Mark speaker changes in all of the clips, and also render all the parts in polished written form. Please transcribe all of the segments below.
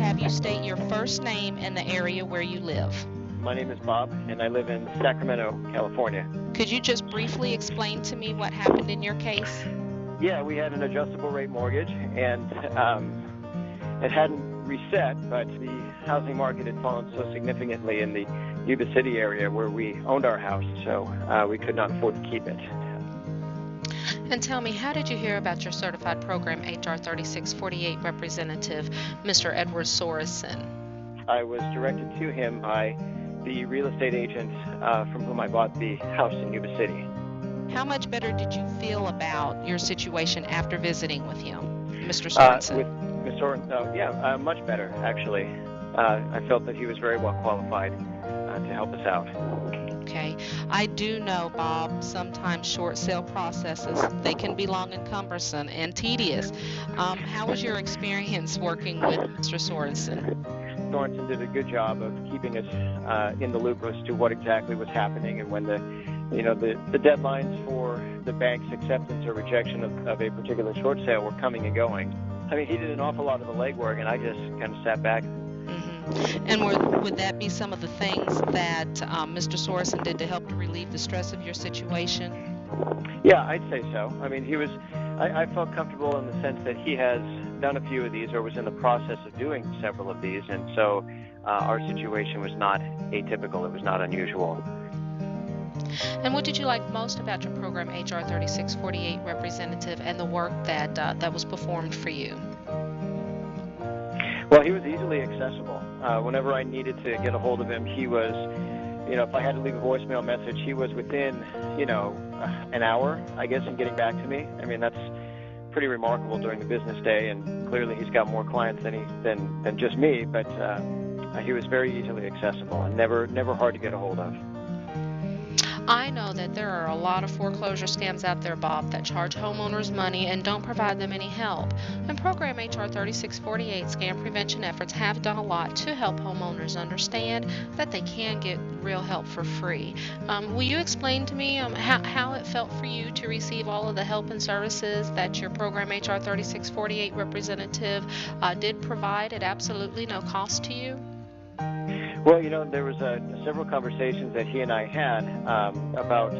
Speaker 1: have you state your first name and the area where you live.
Speaker 2: My name is Bob, and I live in Sacramento, California.
Speaker 1: Could you just briefly explain to me what happened in your case?
Speaker 2: Yeah, we had an adjustable rate mortgage, and it hadn't reset, but the housing market had fallen so significantly in the Yuba City area where we owned our house, so we could not afford to keep it.
Speaker 1: And tell me, how did you hear about your certified program HR 3648 representative, Mr. Edward Sorensen?
Speaker 2: I was directed to him by the real estate agent from whom I bought the house in Yuba City.
Speaker 1: How much better did you feel about your situation after visiting with him, Mr. Sorensen?
Speaker 2: With Ms. Sorensen, much better, actually. I felt that he was very well qualified to help us out.
Speaker 1: Okay. I do know, Bob, sometimes short sale processes, they can be long and cumbersome and tedious. How was your experience working with Mr. Sorensen?
Speaker 2: Sorensen did a good job of keeping us in the loop as to what exactly was happening and when the deadlines for the bank's acceptance or rejection of a particular short sale were coming and going. I mean, he did an awful lot of the legwork, and I just kind of sat back.
Speaker 1: And would that be some of the things that Mr. Sorensen did to help to relieve the stress of your situation?
Speaker 2: Yeah, I'd say so. I mean, I felt comfortable in the sense that he has done a few of these or was in the process of doing several of these, and so our situation was not atypical. It was not unusual.
Speaker 1: And what did you like most about your program, HR 3648 representative, and the work that was performed for you?
Speaker 2: Well, he was easily accessible. Whenever I needed to get a hold of him, he was, if I had to leave a voicemail message, he was within, an hour, I guess, in getting back to me. I mean, that's pretty remarkable during the business day, and clearly he's got more clients than just me, but he was very easily accessible and never hard to get a hold of.
Speaker 1: I know that there are a lot of foreclosure scams out there, Bob, that charge homeowners money and don't provide them any help. And Program HR 3648 scam prevention efforts have done a lot to help homeowners understand that they can get real help for free. Will you explain to me how it felt for you to receive all of the help and services that your Program HR 3648 representative did provide at absolutely no cost to you?
Speaker 2: Well, there was several conversations that he and I had about,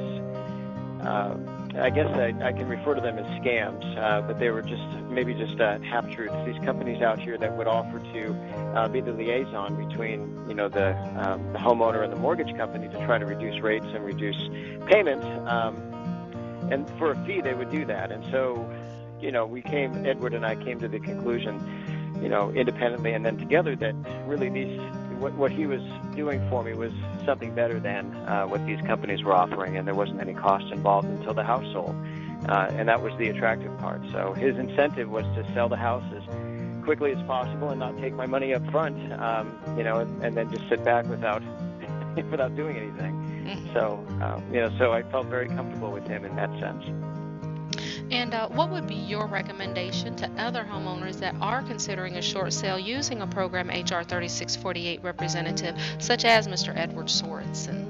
Speaker 2: I guess I can refer to them as scams, but they were maybe just half-truths. These companies out here that would offer to be the liaison between, the homeowner and the mortgage company to try to reduce rates and reduce payments, and for a fee they would do that. And so, Edward and I came to the conclusion, independently and then together, that really what he was doing for me was something better than what these companies were offering, and there wasn't any cost involved until the house sold, and that was the attractive part. So his incentive was to sell the house as quickly as possible and not take my money up front, and then just sit back without doing anything. So so I felt very comfortable with him in that sense.
Speaker 1: And what would be your recommendation to other homeowners that are considering a short sale using a Program HR 3648 representative, such as Mr. Edward Sorensen?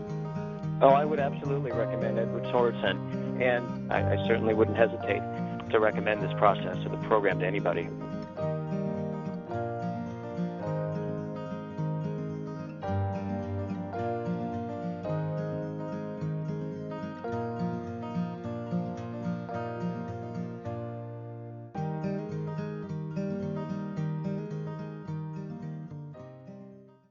Speaker 2: Oh, I would absolutely recommend Edward Sorensen, and I certainly wouldn't hesitate to recommend this process or the program to anybody.